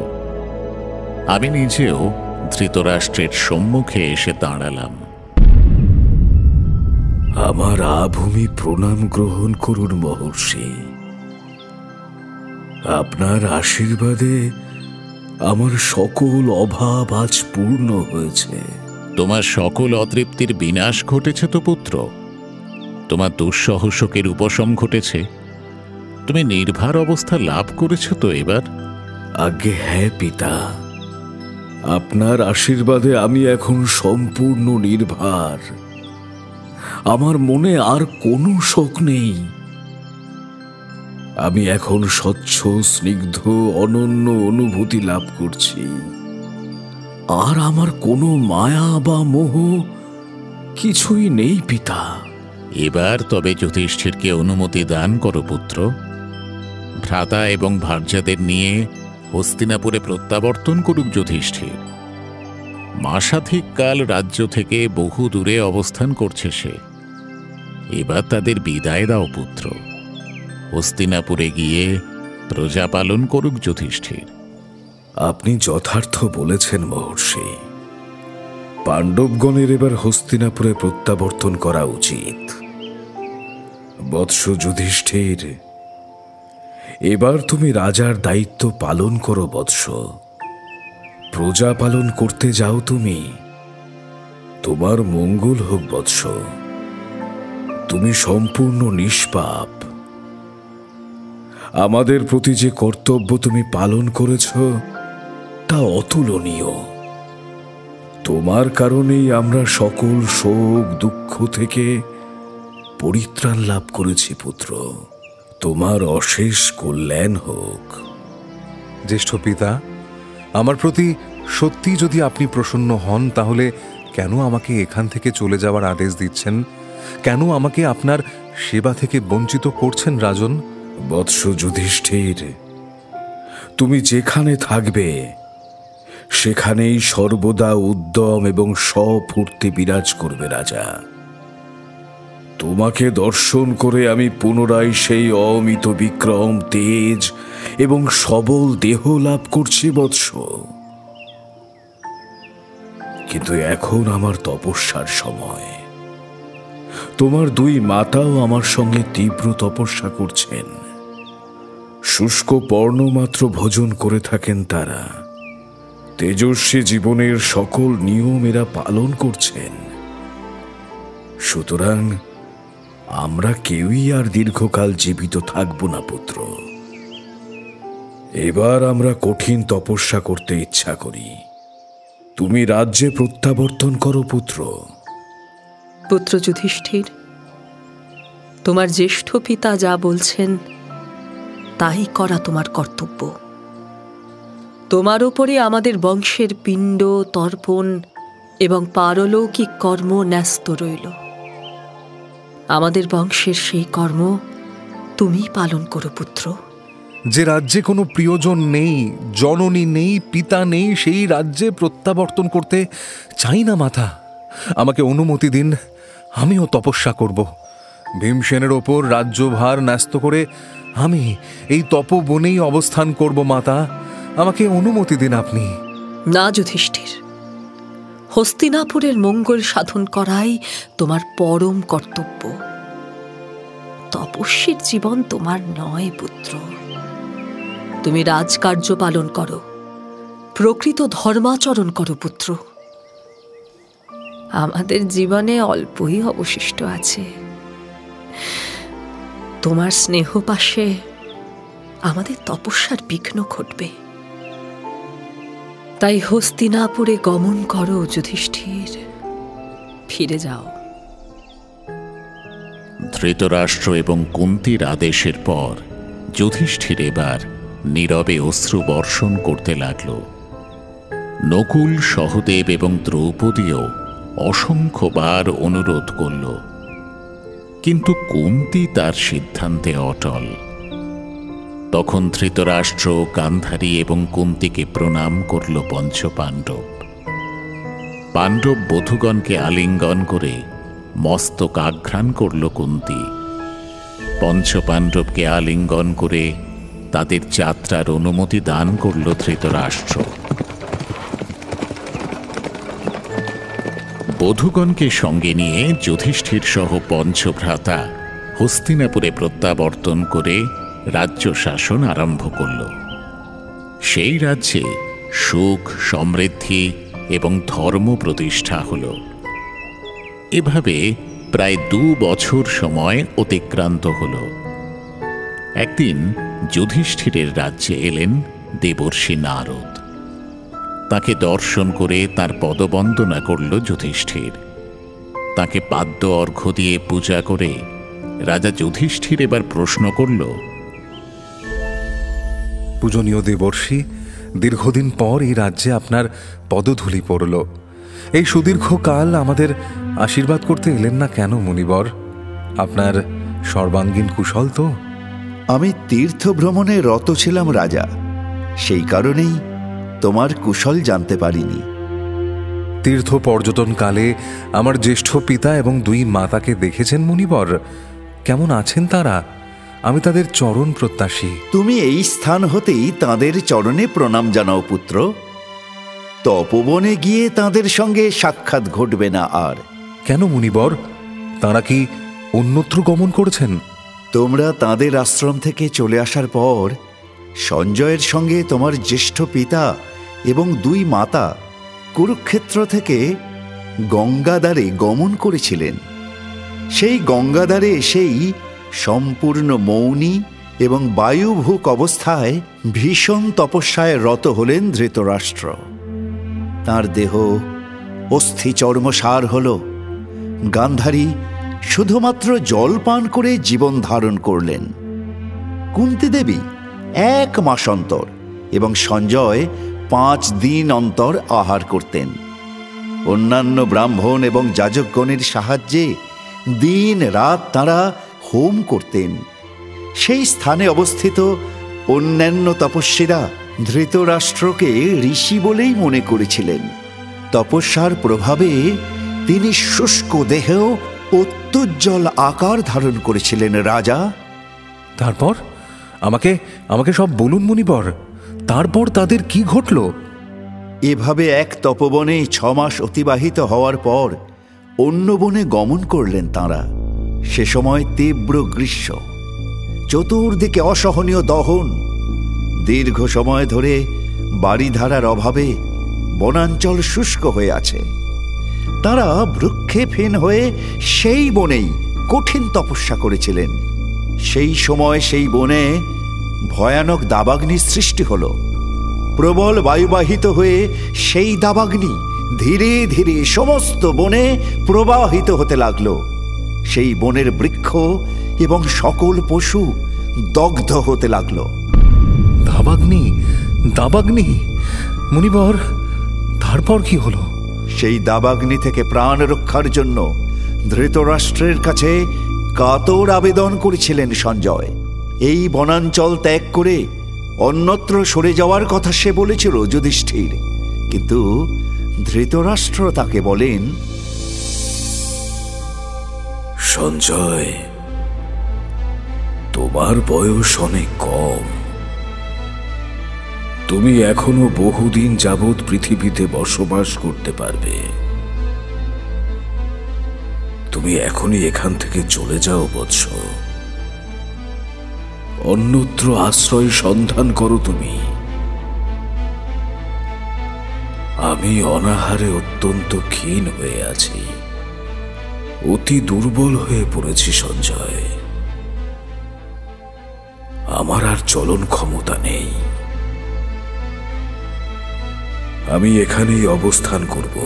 আমি নিজেও ধৃতরাষ্ট্রের সম্মুখে এসে দাঁড়ালাম। আমার আভূমি প্রণাম গ্রহণ করুন মহর্ষি। আপনার আশীর্বাদে আমার সকল অভাব আজ পূর্ণ হয়েছে। তোমার সকল অতৃপ্তির বিনাশ ঘটেছে তো পুত্র। তোমার দুঃসহ শোকের উপশম ঘটেছে। তুমি নির্ভার অবস্থা লাভ করেছ তো এবার? আজ্ঞে হ্যাঁ পিতা, আপনার আশীর্বাদে আমি এখন সম্পূর্ণ নির্ভার। আমার মনে আর কোনো শোক নেই। আমি এখন স্বচ্ছ, স্নিগ্ধ, অনন্য অনুভূতি লাভ করছি। আর আমার কোনো মায়া বা মোহ কিছুই নেই পিতা। এবার তবে যুধিষ্ঠিরকে অনুমতি দান করো পুত্র। ভ্রাতা এবং ভার্যাদের নিয়ে হস্তিনাপুরে প্রত্যাবর্তন করুক যুধিষ্ঠির। মাসাধিক কাল রাজ্য থেকে বহু দূরে অবস্থান করছে সে। এবার তাদের বিদায় দাও পুত্র। হস্তিনাপুরে গিয়ে প্রজা পালন করুক যুধিষ্ঠির। আপনি যথার্থ বলেছেন মহর্ষি। পাণ্ডবগণের এবার হস্তিনাপুরে প্রত্যাবর্তন করা উচিত। বৎস যুধিষ্ঠির, এবার তুমি রাজার দায়িত্ব পালন করো বৎস। প্রজা পালন করতে যাও তুমি। তোমার মঙ্গল হোক বৎস। তুমি সম্পূর্ণ নিষ্পাপ। আমাদের প্রতি যে কর্তব্য তুমি পালন করেছ তা অতুলনীয়। তোমার কারণেই আমরা সকল শোক দুঃখ থেকে পরিত্রাণ লাভ করেছি পুত্র। তোমার অশেষ কল্যাণ হোক। জ্যেষ্ঠ পিতা, আমার প্রতি সত্যি যদি আপনি প্রসন্ন হন, তাহলে কেন আমাকে এখান থেকে চলে যাওয়ার আদেশ দিচ্ছেন? কেন আমাকে আপনার সেবা থেকে বঞ্চিত করছেন রাজন? বৎস যুধিষ্ঠির, তুমি যেখানে থাকবে সেখানেই সর্বদা উদ্যম এবং স্বফূর্তি বিরাজ করবে রাজা। তোমাকে দর্শন করে আমি পুনরায় সেই অমিত বিক্রম, তেজ এবং সবল দেহ লাভ করছি বৎস। কিন্তু এখন আমার তপস্যার সময়। তোমার দুই মাতাও আমার সঙ্গে তীব্র তপস্যা করছেন। শুষ্ক পর্ণমাত্র ভোজন করে থাকেন তারা। তেজস্বী জীবনের সকল নিয়ম এরা পালন করছেন। সুতরাং আমরা কেউই আর দীর্ঘকাল জীবিত থাকব না পুত্র। এবার আমরা কঠিন তপস্যা করতে ইচ্ছা করি। তুমি রাজ্যে প্রত্যাবর্তন করো পুত্র। পুত্র যুধিষ্ঠির, তোমার জ্যেষ্ঠ পিতা যা বলছেন তাই করা তোমার কর্তব্য। তোমার উপরে আমাদের বংশের পিণ্ড, তর্পণ এবং পারলৌকিক কর্ম ন্যস্ত রইল। আমাদের বংশের সেই কর্ম তুমি পালন করো পুত্র। যে রাজ্যে কোনো প্রিয়জন নেই, জননী নেই, পিতা নেই, সেই রাজ্যে প্রত্যাবর্তন করতে চাই না মাতা। আমাকে অনুমতি দিন, আমিও তপস্যা করব। ভীমসেনের ওপর রাজ্যভার ন্যস্ত করে আমি এই তপবনেই অবস্থান করব মাতা। আমাকে অনুমতি দিন আপনি। না যুধিষ্ঠির, হস্তিনাপুরের মঙ্গল সাধন করাই তোমার পরম কর্তব্য। তপস্বীর জীবন তোমার নয় পুত্র। তুমি রাজকার্য পালন করো, প্রকৃত ধর্মাচরণ করো পুত্র। আমাদের জীবনে অল্পই অবশিষ্ট আছে। তোমার স্নেহ পাশে আমাদের তপস্যার বিঘ্ন ঘটবে। তাই হস্তিনাপুরে গমন করো যুধিষ্ঠির, ফিরে যাও। ধৃতরাষ্ট্র এবং কুন্তির আদেশের পর যুধিষ্ঠির এবার নীরবে অশ্রু বর্ষণ করতে লাগল। নকুল, সহদেব এবং দ্রৌপদীও অসংখ্যবার অনুরোধ করল, কিন্তু কুন্তি তার সিদ্ধান্তে অটল। তখন ধৃতরাষ্ট্র, গান্ধারী এবং কুন্তিকে প্রণাম করল পঞ্চপাণ্ডব। পাণ্ডব বধূগণকে আলিঙ্গন করে মস্তক আঘ্রাণ করল কুন্তি। পঞ্চপাণ্ডবকে আলিঙ্গন করে তাদের যাত্রার অনুমতি দান করল ধৃতরাষ্ট্র। বধূগণকে সঙ্গে নিয়ে যুধিষ্ঠির সহ পঞ্চভ্রাতা হস্তিনাপুরে প্রত্যাবর্তন করে রাজ্য শাসন আরম্ভ করল। সেই রাজ্যে সুখ, সমৃদ্ধি এবং ধর্ম প্রতিষ্ঠা হল। এভাবে প্রায় 2 বছর সময় অতিক্রান্ত হল। একদিন যুধিষ্ঠিরের রাজ্যে এলেন দেবর্ষি নারদ। তাকে দর্শন করে তার পদবন্দনা করল যুধিষ্ঠির। তাকে পাদ্য অর্ঘ্য দিয়ে পূজা করে রাজা যুধিষ্ঠির এবার প্রশ্ন করল, পূজনীয় দেবর্ষি, দীর্ঘদিন পর এই রাজ্যে আপনার পদধূলি পড়ল। এই সুদীর্ঘকাল আমাদের আশীর্বাদ করতে এলেন না কেন মুনিবর? আপনার সর্বাঙ্গীন কুশল তো? আমি তীর্থ ভ্রমণে রত ছিলাম রাজা, সেই কারণেই তোমার কুশল জানতে পারিনি। তীর্থ পর্যটনকালে আমার জ্যেষ্ঠ পিতা এবং 2 মাতাকে দেখেছেন মুনিবর? কেমন আছেন তারা? আমি তাদের চরণ প্রত্যাশী। তুমি এই স্থান হতেই তাদের চরণে প্রণাম জানাও পুত্র। তপবনে গিয়ে তাদের সঙ্গে সাক্ষাৎ ঘটবে না আর। কেন মুনিবর? তারা কি অন্যত্র গমন করেছেন? তোমরা তাদের আশ্রম থেকে চলে আসার পর সঞ্জয়ের সঙ্গে তোমার জ্যেষ্ঠ পিতা এবং 2 মাতা কুরুক্ষেত্র থেকে গঙ্গাধারে গমন করেছিলেন। সেই গঙ্গাধারে এসেই সম্পূর্ণ মৌনী এবং বায়ুভূক অবস্থায় ভীষণ তপস্যায় রত হলেন ধৃতরাষ্ট্র। তাঁর দেহ অস্থি চর্মসার হল। গান্ধারী শুধুমাত্র জল পান করে জীবন ধারণ করলেন। কুন্তি দেবী 1 মাস অন্তর এবং সঞ্জয় 5 দিন অন্তর আহার করতেন। অন্যান্য ব্রাহ্মণ এবং যাজকগণের সাহায্যে দিন রাত তাঁরা হোম করতেন। সেই স্থানে অবস্থিত অন্যান্য তপস্বীরা ধৃতরাষ্ট্রকে ঋষি বলেই মনে করেছিলেন। তপস্যার প্রভাবে তিনি শুষ্ক দেহেও অত্যুজ্জ্বল আকার ধারণ করেছিলেন রাজা। তারপর আমাকে সব বলুন মুনিবর। তারপর তাদের কি ঘটল? এভাবে এক তপবনে 6 মাস অতিবাহিত হওয়ার পর অন্য বনে গমন করলেন তাঁরা। সে সময় তীব্র গ্রীষ্ম, চতুর্দিকে অসহনীয় দহন। দীর্ঘ সময় ধরে বাড়িধারার অভাবে বনাঞ্চল শুষ্ক হয়ে আছে। তাঁরা ভ্রুক্ষেপহীন হয়ে সেই বনেই কঠিন তপস্যা করেছিলেন। সেই সময় সেই বনে ভয়ানক দাবাগ্নির সৃষ্টি হল। প্রবল বায়ুবাহিত হয়ে সেই দাবাগ্নি ধীরে ধীরে সমস্ত বনে প্রবাহিত হতে লাগল। সেই বনের বৃক্ষ এবং সকল পশু দগ্ধ হতে লাগল। দাবাগ্নি, দাবাগ্নি! মুনিবর, তারপর কি হলো? সেই দাবাগ্নি থেকে প্রাণ রক্ষার জন্য ধৃতরাষ্ট্রের কাছে কাতর আবেদন করেছিলেন সঞ্জয়। এই বনাঞ্চল ত্যাগ করে অন্যত্র সরে যাওয়ার কথা সে বলেছিল যুধিষ্ঠির, কিন্তু ধৃতরাষ্ট্র তাকে বলেন, সঞ্জয়, তোমার বয়স অনেক কম। তুমি এখনো বহুদিন যাবৎ পৃথিবীতে বসবাস করতে পারবে। তুমি এখনই এখান থেকে চলে যাও বৎস। অন্যত্র আশ্রয় সন্ধান করো তুমি। আমি অনাহারে অত্যন্ত ক্ষীণ হয়ে আছি, অতি দুর্বল হয়ে পড়েছি সঞ্জয়। আমার আর চলন ক্ষমতা নেই। আমি এখানেই অবস্থান করব।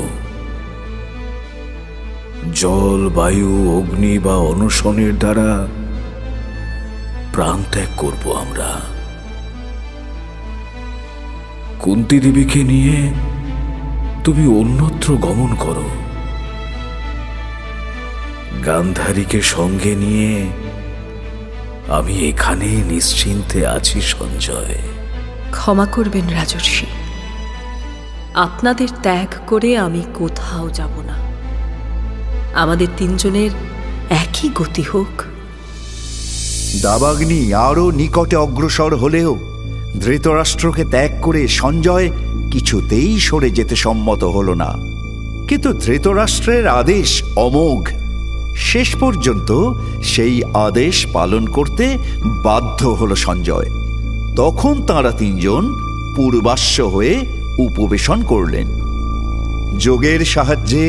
জল, বায়ু, অগ্নি বা অনশনের দ্বারা প্রাণ ত্যাগ করব আমরা। কুন্তী দেবীকে নিয়ে তুমি অন্যত্র গমন করো। গান্ধারীকে সঙ্গে নিয়ে আমি এখানে নিশ্চিন্তে আছি সঞ্জয়। ক্ষমা করবেন রাজর্ষি, আপনাদের ত্যাগ করে আমি কোথাও যাব না। আমাদের তিনজনের একই গতি হোক। দাবাগ্নি আরো নিকটে অগ্রসর হলেও ধৃতরাষ্ট্রকে ত্যাগ করে সঞ্জয় কিছুতেই সরে যেতে সম্মত হল না। কিন্তু ধৃতরাষ্ট্রের আদেশ অমোঘ। শেষ পর্যন্ত সেই আদেশ পালন করতে বাধ্য হল সঞ্জয়। তখন তাঁরা তিনজন পূর্বাশ্ব হয়ে উপবেশন করলেন। যোগের সাহায্যে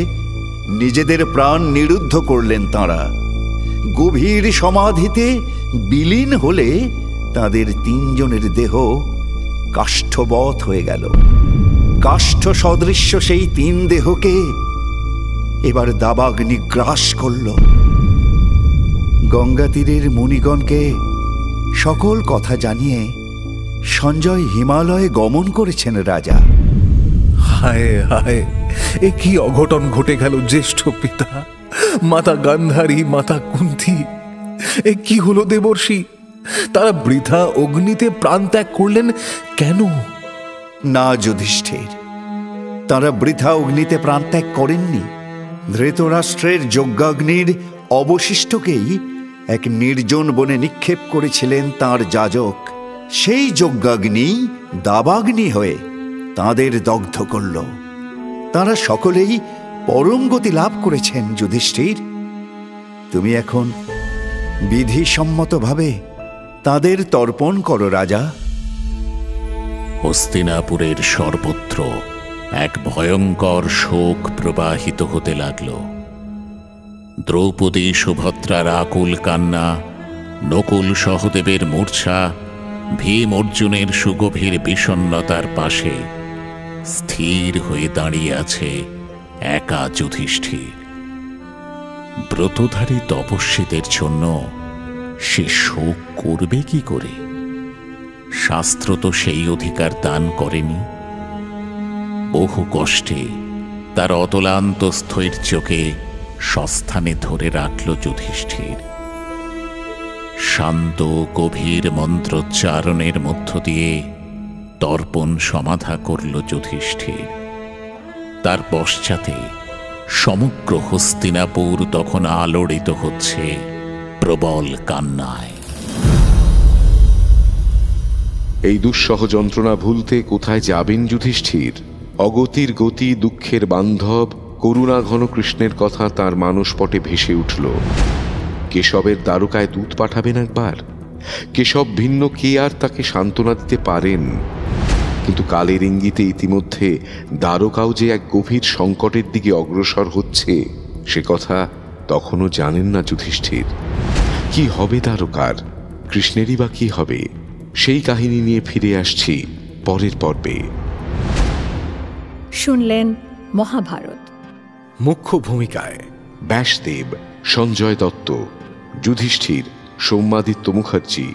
নিজেদের প্রাণ নিরুদ্ধ করলেন তাঁরা। গভীর সমাধিতে বিলীন হলে তাদের তিনজনের দেহ কাষ্ঠবৎ হয়ে গেল। কাষ্ঠ সদৃশ্য সেই তিন দেহকে এবার দাবাগ্নি গ্রাস করল। গঙ্গা তীরের মুনিগণকে সকল কথা জানিয়ে সঞ্জয় হিমালয়ে গমন করেছেন রাজা। হায় হায়, এ কি অঘটন ঘটে গেল জ্যেষ্ঠ পিতা! মাতা গান্ধারী, মাতা কুন্তি, এ কি হলো দেবর্ষি? তারা বৃথা অগ্নিতে প্রাণ ত্যাগ করলেন কেন? না যুধিষ্ঠির, তারা বৃথা অগ্নিতে প্রাণ ত্যাগ করেননি। ধৃতরাষ্ট্রের যজ্ঞাগ্নির অবশিষ্টকেই এক নির্জন বনে নিক্ষেপ করেছিলেন তাঁর যাজক। সেই যজ্ঞাগ্নি দাবাগ্নি হয়ে তাঁদের দগ্ধ করল। তাঁরা সকলেই পরম গতি লাভ করেছেন যুধিষ্ঠির। তুমি এখন বিধিসম্মতভাবে তাদের তর্পণ করো রাজা। হস্তিনাপুরের সর্বত্র এক ভয়ঙ্কর শোক প্রবাহিত হতে লাগল। দ্রৌপদী সুভদ্রার আকুল কান্না, নকুল সহদেবের মূর্ছা, ভীম অর্জুনের সুগভীর বিষণ্ণতার পাশে স্থির হয়ে দাঁড়িয়ে আছে একা যুধিষ্ঠির। ব্রতধারী তপস্বীদের জন্য সে শোক করবে কি করে? শাস্ত্র তো সেই অধিকার দান করেনি। বহু কষ্টে তার অতলান্ত স্থৈর্যকে সস্থানে ধরে রাখল যুধিষ্ঠির। শান্ত গভীর মন্ত্রোচ্চারণের মধ্য দিয়ে তর্পণ সমাধা করল যুধিষ্ঠির। তার পশ্চাতে সমগ্র হস্তিনাপুর তখন আলোড়িত হচ্ছে প্রবল কান্নায়। এই দুঃসহ যন্ত্রণা ভুলতে কোথায় যাবেন যুধিষ্ঠির? অগতির গতি, দুঃখের বান্ধব, করুণা ঘন কৃষ্ণের কথা তার মানসপটে ভেসে উঠল। কেশবের দ্বারকায় দূত পাঠাবেন একবার। কেশব ভিন্ন কে আর তাকে সান্ত্বনা দিতে পারেন? কিন্তু কালের ইঙ্গিতে ইতিমধ্যে দ্বারকাও যে এক গভীর সংকটের দিকে অগ্রসর হচ্ছে, সে কথা তখনও জানেন না যুধিষ্ঠির। কি হবে দ্বারকার? কৃষ্ণেরই বা কি হবে? সেই কাহিনী নিয়ে ফিরে আসছি পরের পর্বে। শুনলেন মহাভারত। মুখ্য ভূমিকায় ব্যাসদেব সঞ্জয় দত্ত, যুধিষ্ঠির সৌম্যাদিত্য মুখার্জি,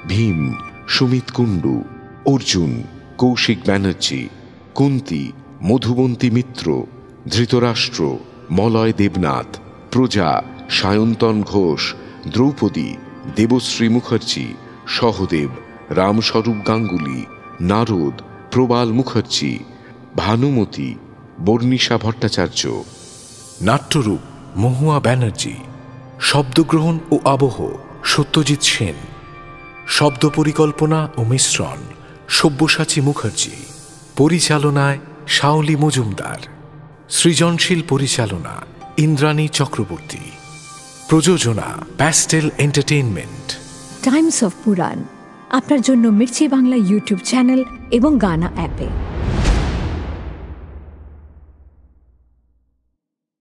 ভীম সুমিত কুণ্ডু, অর্জুন কৌশিক ব্যানার্জি, কুন্তি মধুবন্তী মিত্র, ধৃতরাষ্ট্র মলয় দেবনাথ, প্রজা সায়ন্তন ঘোষ, দ্রৌপদী দেবশ্রী মুখার্জি, সহদেব রামস্বরূপ গাঙ্গুলি, নারদ প্রবাল মুখার্জি, ভানুমতি বর্ণিশা ভট্টাচার্য। নাট্যরূপ মহুয়া ব্যানার্জি, শব্দগ্রহণ ও আবহ সত্যজিৎ সেন, শব্দ পরিকল্পনা ও মিশ্রণ সব্যসাচী মুখার্জি, পরিচালনায় শাওলি মজুমদার, সৃজনশীল পরিচালনা ইন্দ্রাণী চক্রবর্তী, প্রযোজনা প্যাস্টেল এন্টারটেইনমেন্ট। টাইমস অফ পুরাণ আপনার জন্য মির্চি বাংলা ইউটিউব চ্যানেল এবং গানা অ্যাপে।